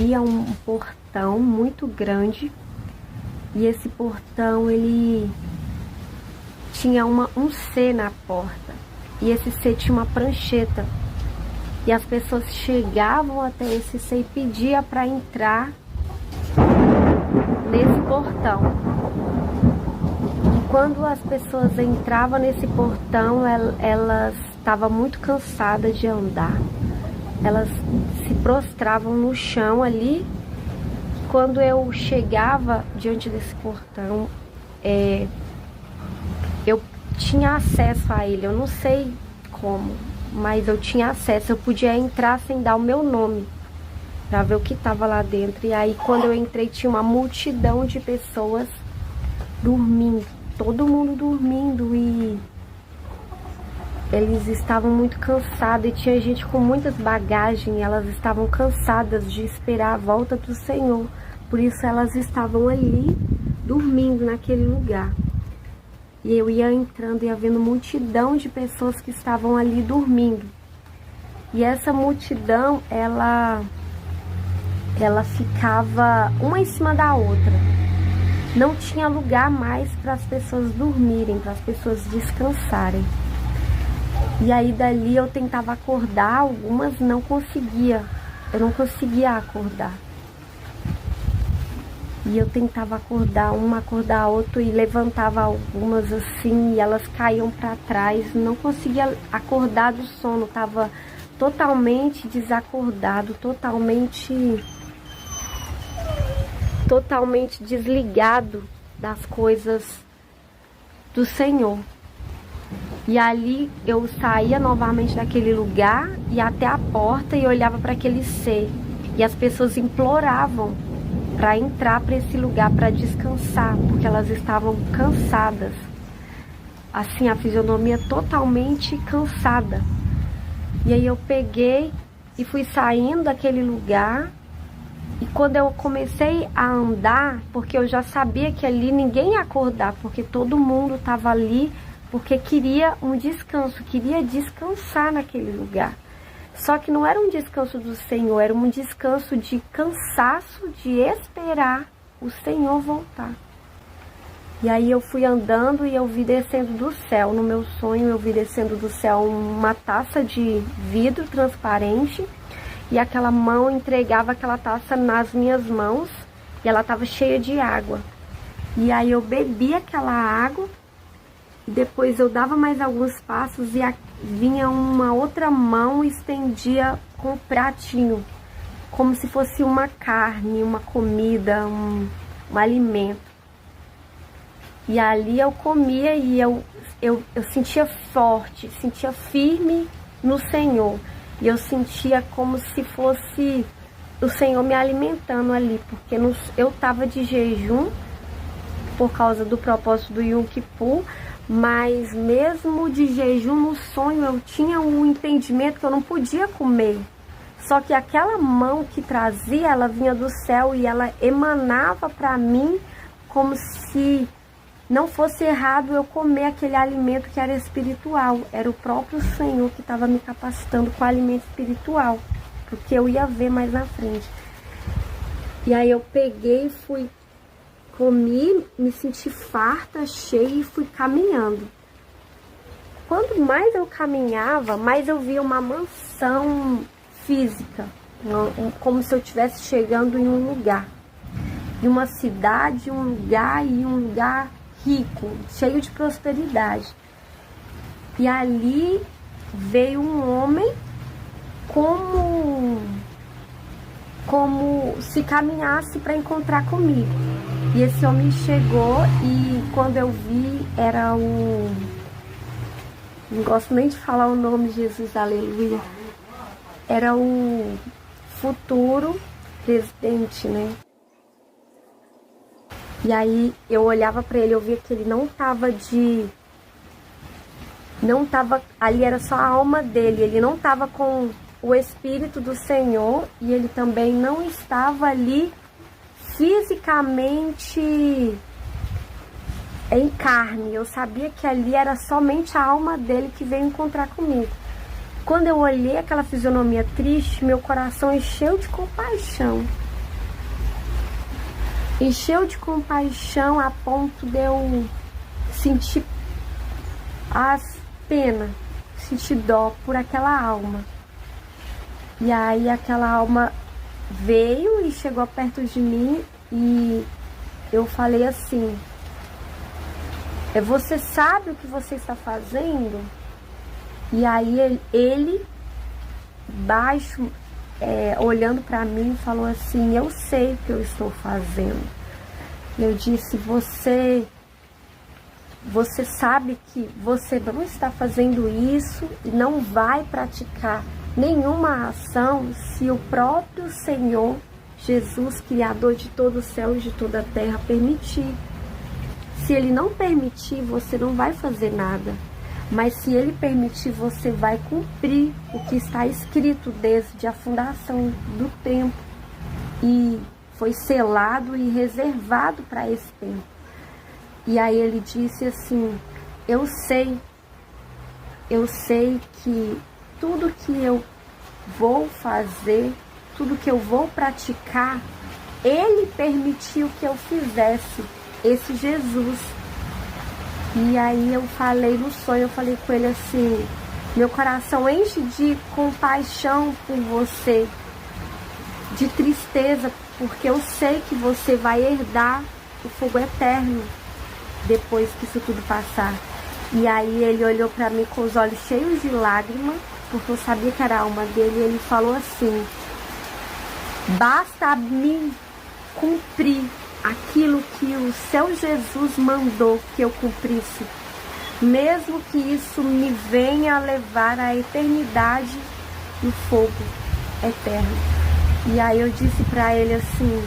havia um portão muito grande, e esse portão ele tinha um C na porta, e esse C tinha uma prancheta, e as pessoas chegavam até esse C e pediam para entrar nesse portão. E quando as pessoas entravam nesse portão, elas estavam muito cansadas de andar, elas se prostravam no chão ali. Quando eu chegava diante desse portão, eu tinha acesso a ele, eu não sei como, mas eu tinha acesso, eu podia entrar sem dar o meu nome, para ver o que estava lá dentro. E aí quando eu entrei tinha uma multidão de pessoas dormindo, todo mundo dormindo, e eles estavam muito cansados, e tinha gente com muitas bagagens, elas estavam cansadas de esperar a volta do Senhor, por isso elas estavam ali dormindo naquele lugar. E eu ia entrando e ia vendo multidão de pessoas que estavam ali dormindo. E essa multidão, ela ficava uma em cima da outra. Não tinha lugar mais para as pessoas dormirem, para as pessoas descansarem. E aí dali eu tentava acordar, algumas não conseguia. Eu não conseguia acordar. E eu tentava acordar uma, acordar a outra, e levantava algumas assim, e elas caíam para trás. Não conseguia acordar do sono, estava totalmente desacordado, totalmente desligado das coisas do Senhor. E ali eu saía novamente daquele lugar, e até a porta, e olhava para aquele ser, e as pessoas imploravam para entrar para esse lugar para descansar, porque elas estavam cansadas, assim, a fisionomia totalmente cansada. E aí eu peguei e fui saindo daquele lugar, e quando eu comecei a andar, porque eu já sabia que ali ninguém ia acordar, porque todo mundo estava ali porque queria um descanso, queria descansar naquele lugar. Só que não era um descanso do Senhor, era um descanso de cansaço, de esperar o Senhor voltar. E aí eu fui andando e eu vi descendo do céu, no meu sonho eu vi descendo do céu uma taça de vidro transparente, e aquela mão entregava aquela taça nas minhas mãos, e ela estava cheia de água. E aí eu bebi aquela água, e depois eu dava mais alguns passos, e vinha uma outra mão e estendia com um pratinho, como se fosse uma carne, uma comida, um alimento. E ali eu comia, e eu sentia forte, sentia firme no Senhor. E eu sentia como se fosse o Senhor me alimentando ali, porque eu estava de jejum por causa do propósito do Yom Kippur, mas mesmo de jejum, no sonho eu tinha um entendimento que eu não podia comer. Só que aquela mão que trazia, ela vinha do céu, e ela emanava para mim como se não fosse errado eu comer aquele alimento que era espiritual. Era o próprio Senhor que estava me capacitando com o alimento espiritual, porque eu ia ver mais na frente. E aí eu peguei, comi, me senti farta, cheia, e fui caminhando. Quanto mais eu caminhava, mais eu via uma mansão física, como se eu estivesse chegando em um lugar, em uma cidade, um lugar rico, cheio de prosperidade. E ali veio um homem como se caminhasse para encontrar comigo. E esse homem chegou, e quando eu vi, era não gosto nem de falar o nome de Jesus, aleluia. Era o futuro presidente, né? E aí eu olhava para ele, eu via que ele não tava ali, era só a alma dele, ele não tava com o Espírito do Senhor, e ele também não estava ali fisicamente em carne. Eu sabia que ali era somente a alma dele que veio encontrar comigo. Quando eu olhei aquela fisionomia triste, meu coração encheu de compaixão. encheu de compaixão a ponto de eu sentir as pena, sentir dó por aquela alma. E aí aquela alma veio e chegou perto de mim e eu falei assim: você sabe o que você está fazendo? E aí ele baixo, olhando para mim, falou assim: eu sei o que eu estou fazendo. Eu disse: você sabe que você não está fazendo isso e não vai praticar nenhuma ação se o próprio Senhor Jesus, Criador de todo o céu e de toda a terra, permitir. Se Ele não permitir, você não vai fazer nada. Mas se Ele permitir, você vai cumprir o que está escrito desde a fundação do tempo. E foi selado e reservado para esse tempo. E aí ele disse assim: eu sei que tudo que eu vou fazer, tudo que eu vou praticar, Ele permitiu que eu fizesse, esse Jesus. E aí eu falei no sonho, eu falei com ele assim: meu coração enche de compaixão por você, de tristeza, porque eu sei que você vai herdar o fogo eterno depois que isso tudo passar. E aí ele olhou para mim com os olhos cheios de lágrimas, porque eu sabia que era a alma dele, e ele falou assim: basta a mim cumprir aquilo que o seu Jesus mandou que eu cumprisse, mesmo que isso me venha a levar à eternidade no fogo eterno. E aí eu disse para ele assim: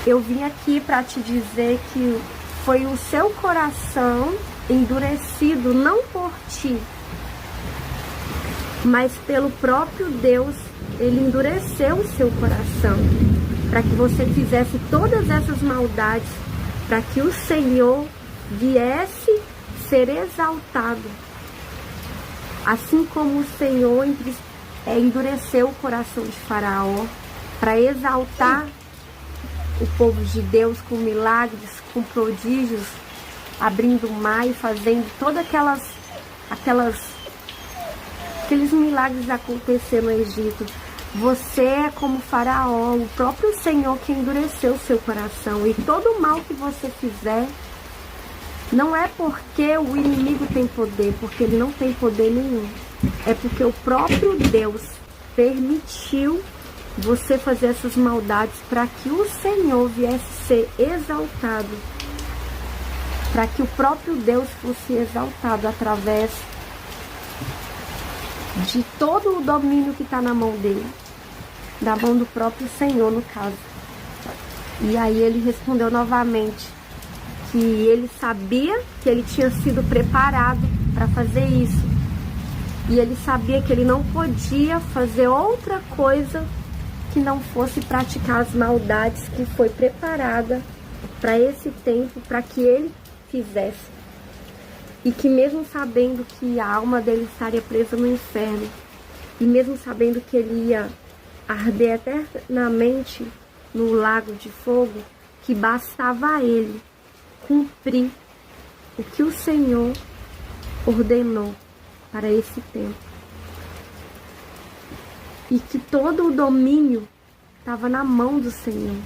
eu vim aqui para te dizer que foi o seu coração endurecido, não por ti, mas pelo próprio Deus. Ele endureceu o seu coração para que você fizesse todas essas maldades, para que o Senhor viesse ser exaltado. Assim como o Senhor endureceu o coração de Faraó para exaltar o povo de Deus com milagres, com prodígios, abrindo o mar e fazendo todas aqueles milagres acontecer no Egito. Você é como Faraó, o próprio Senhor que endureceu o seu coração. E todo o mal que você fizer, não é porque o inimigo tem poder, porque ele não tem poder nenhum. É porque o próprio Deus permitiu você fazer essas maldades para que o Senhor viesse ser exaltado. Para que o próprio Deus fosse exaltado através de todo o domínio que está na mão dele, da mão do próprio Senhor, no caso. E aí ele respondeu novamente que ele sabia que ele tinha sido preparado para fazer isso, e ele sabia que ele não podia fazer outra coisa que não fosse praticar as maldades que foi preparada para esse tempo, para que ele fizesse. E que mesmo sabendo que a alma dele estaria presa no inferno, e mesmo sabendo que ele ia arder eternamente no lago de fogo, que bastava a ele cumprir o que o Senhor ordenou para esse tempo. E que todo o domínio estava na mão do Senhor.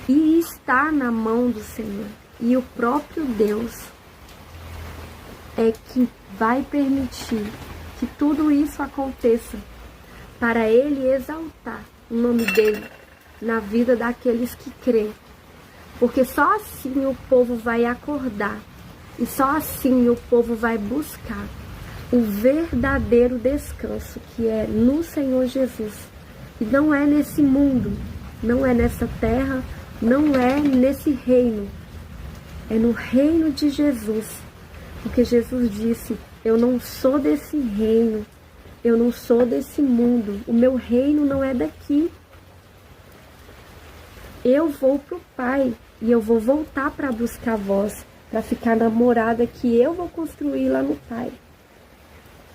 E está na mão do Senhor. E o próprio Deus é que vai permitir que tudo isso aconteça para Ele exaltar o nome dEle na vida daqueles que creem. Porque só assim o povo vai acordar e só assim o povo vai buscar o verdadeiro descanso, que é no Senhor Jesus. E não é nesse mundo, não é nessa terra, não é nesse reino. É no reino de Jesus. Porque Jesus disse: eu não sou desse reino, eu não sou desse mundo, o meu reino não é daqui. Eu vou para o Pai e eu vou voltar para buscar vós, para ficar na morada que eu vou construir lá no Pai.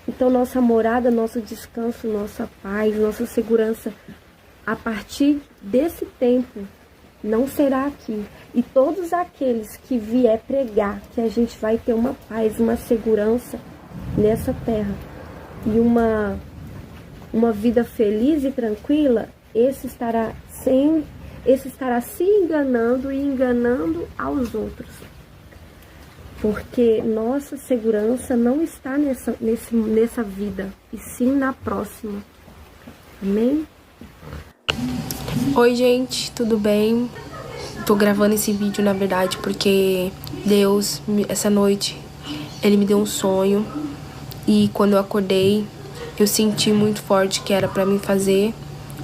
Então nossa morada, nosso descanso, nossa paz, nossa segurança a partir desse tempo, não será aqui. E todos aqueles que vier pregar que a gente vai ter uma paz, uma segurança nessa terra e uma vida feliz e tranquila, esse estará se enganando e enganando aos outros. Porque nossa segurança não está nessa vida, e sim na próxima. Amém? Oi, gente, tudo bem? Tô gravando esse vídeo, na verdade, porque Deus, essa noite, Ele me deu um sonho. E quando eu acordei, eu senti muito forte que era pra mim fazer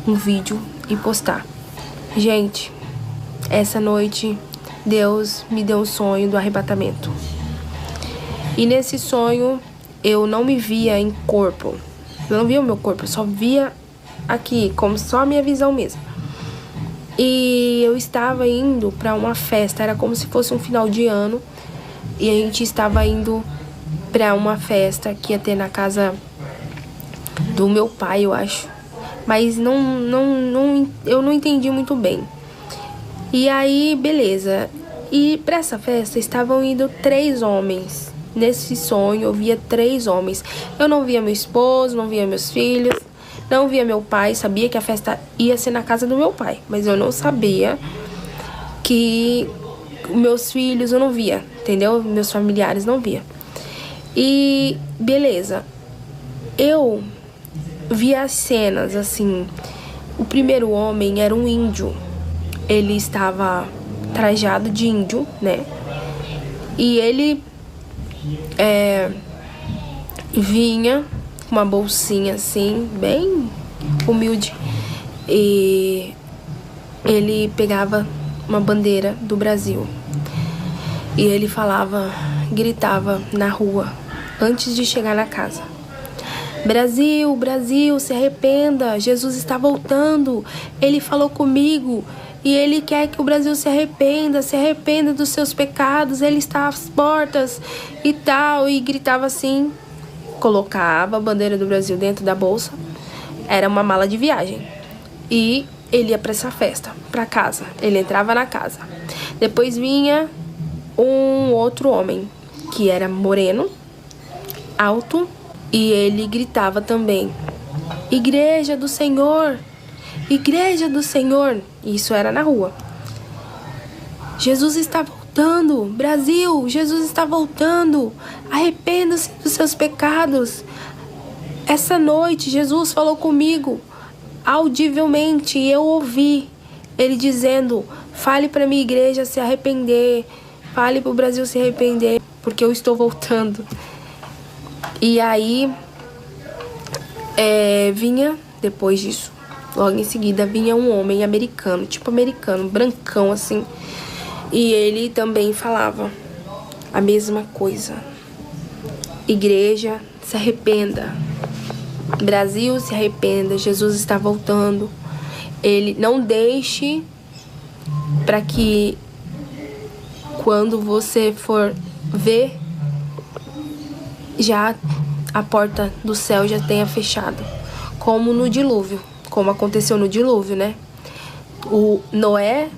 um vídeo e postar. Gente, essa noite, Deus me deu um sonho do arrebatamento. E nesse sonho, eu não me via em corpo. Eu não via o meu corpo, eu só via aqui, como só a minha visão mesmo. E eu estava indo para uma festa, era como se fosse um final de ano. E a gente estava indo para uma festa que ia ter na casa do meu pai, eu acho. Mas eu não entendi muito bem. E aí, beleza. E para essa festa estavam indo 3 homens. Nesse sonho eu via 3 homens. Eu não via meu esposo, não via meus filhos, não via meu pai. Sabia que a festa ia ser na casa do meu pai, mas eu não sabia que meus filhos eu não via, entendeu? Meus familiares não via. E beleza. Eu via as cenas assim. O primeiro homem era um índio. Ele estava trajado de índio, né? E ele vinha com uma bolsinha assim, bem humilde. E ele pegava uma bandeira do Brasil. E ele falava, gritava na rua, antes de chegar na casa: Brasil, Brasil, se arrependa, Jesus está voltando, Ele falou comigo e Ele quer que o Brasil se arrependa dos seus pecados, Ele está às portas e tal. E gritava assim, colocava a bandeira do Brasil dentro da bolsa, era uma mala de viagem, e ele ia para essa festa, para casa, ele entrava na casa. Depois vinha um outro homem, que era moreno, alto, e ele gritava também: Igreja do Senhor, Igreja do Senhor. Isso era na rua. Jesus está voltando, Brasil, Jesus está voltando, arrependa-se dos seus pecados. Essa noite Jesus falou comigo audivelmente, e eu ouvi ele dizendo: fale para minha igreja se arrepender, fale para o Brasil se arrepender, porque eu estou voltando. E aí vinha, depois disso, logo em seguida, vinha um homem americano, tipo americano, brancão assim. E ele também falava a mesma coisa: igreja, se arrependa. Brasil, se arrependa. Jesus está voltando. Ele não deixe para que quando você for ver, já a porta do céu já tenha fechado, como no dilúvio, como aconteceu no dilúvio, né? O Noé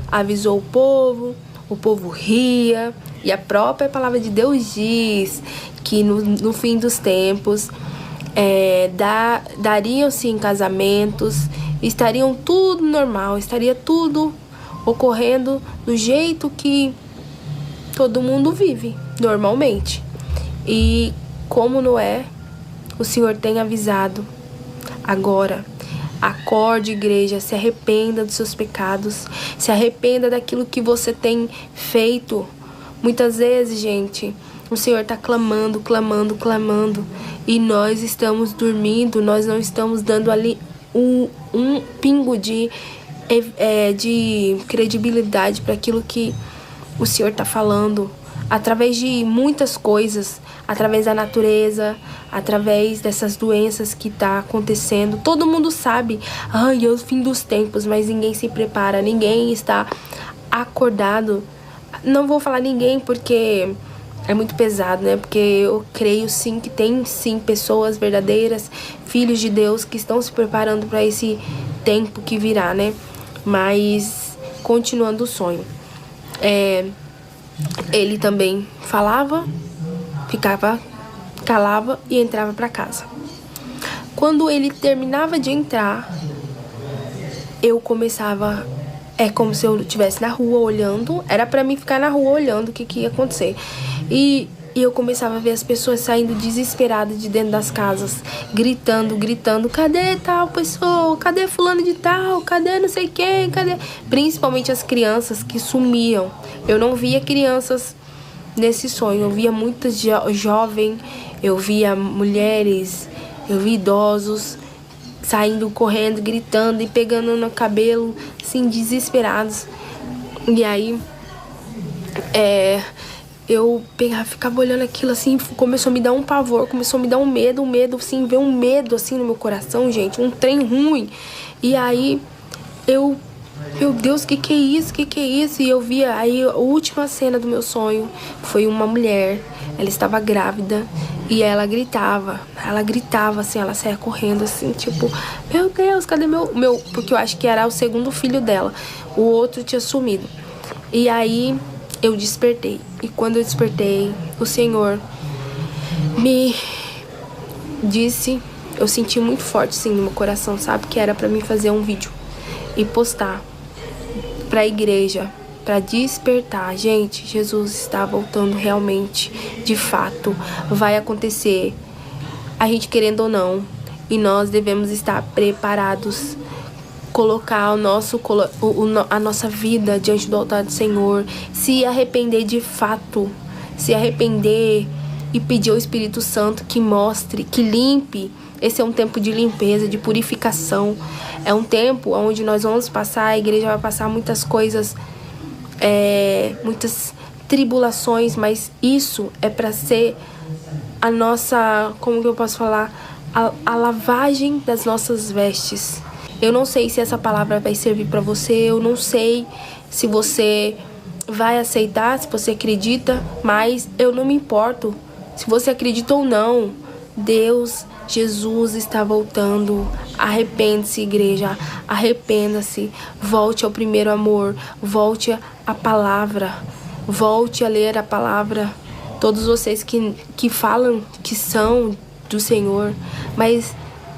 avisou o povo ria, e a própria palavra de Deus diz que no fim dos tempos dariam-se em casamentos, estariam tudo normal, estaria tudo ocorrendo do jeito que todo mundo vive normalmente. E como Noé, o Senhor tem avisado agora: acorde, igreja, se arrependa dos seus pecados, se arrependa daquilo que você tem feito. Muitas vezes, gente, o Senhor está clamando, clamando, clamando, e nós estamos dormindo, nós não estamos dando ali um pingo de credibilidade para aquilo que o Senhor está falando, através de muitas coisas, através da natureza, através dessas doenças que tá acontecendo. Todo mundo sabe, é o fim dos tempos, mas ninguém se prepara, ninguém está acordado. Não vou falar ninguém porque é muito pesado, né? Porque eu creio sim que tem sim pessoas verdadeiras, filhos de Deus, que estão se preparando para esse tempo que virá, né? Mas continuando o sonho, ele também falava, calava e entrava para casa. Quando ele terminava de entrar, eu começava, como se eu estivesse na rua olhando, era pra mim ficar na rua olhando o que ia acontecer. E eu começava a ver as pessoas saindo desesperadas de dentro das casas, gritando, cadê tal pessoa, cadê fulano de tal, cadê não sei quem, cadê? Principalmente as crianças que sumiam. Eu não via crianças nesse sonho, eu via muitas jovens, eu via mulheres, eu via idosos saindo, correndo, gritando e pegando no cabelo, assim, desesperados. E aí, eu ficava olhando aquilo, assim, começou a me dar um pavor, começou a me dar um medo, assim, ver um medo, assim, no meu coração, gente, um trem ruim. E aí, meu Deus, que é isso, que é isso? E eu via, aí, a última cena do meu sonho foi uma mulher, ela estava grávida e ela gritava, assim, ela saía correndo, assim, tipo, meu Deus, cadê meu... Porque eu acho que era o segundo filho dela, o outro tinha sumido. E aí, eu despertei. E quando eu despertei, o Senhor me disse, eu senti muito forte, assim, no meu coração, sabe? Que era pra mim fazer um vídeo e postar pra igreja, pra despertar. Gente, Jesus está voltando realmente, de fato, vai acontecer, a gente querendo ou não, e nós devemos estar preparados, colocar a nossa vida diante do altar do Senhor, se arrepender de fato, se arrepender e pedir ao Espírito Santo que mostre, que limpe. Esse é um tempo de limpeza, de purificação. É um tempo onde nós vamos passar, a igreja vai passar muitas coisas, muitas tribulações, mas isso é para ser a nossa, como que eu posso falar, a lavagem das nossas vestes. Eu não sei se essa palavra vai servir para você, eu não sei se você vai aceitar, se você acredita, mas eu não me importo se você acredita ou não. Jesus está voltando. Arrepende-se, igreja, arrependa-se, volte ao primeiro amor, volte à palavra, volte a ler a palavra. Todos vocês que falam que são do Senhor, mas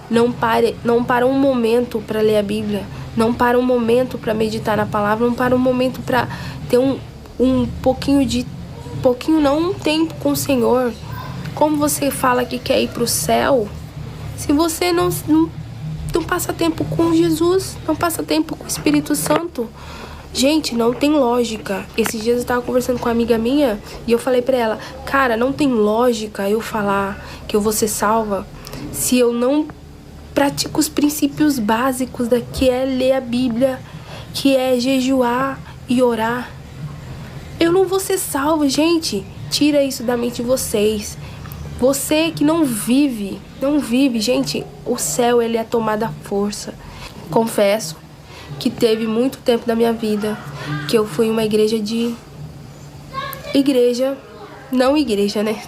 não para um momento para ler a Bíblia, não para um momento para meditar na palavra, não para um momento para ter um tempo com o Senhor. Como você fala que quer ir para o céu, se você não passa tempo com Jesus, não passa tempo com o Espírito Santo? Gente, não tem lógica. Esses dias eu tava conversando com uma amiga minha e eu falei pra ela, cara, não tem lógica eu falar que eu vou ser salva se eu não pratico os princípios básicos que é ler a Bíblia, que é jejuar e orar. Eu não vou ser salva, gente. Tira isso da mente de vocês. Você que não vive, gente, o céu, ele é tomado à força. Confesso que teve muito tempo da minha vida que eu fui em uma igreja, não igreja, né?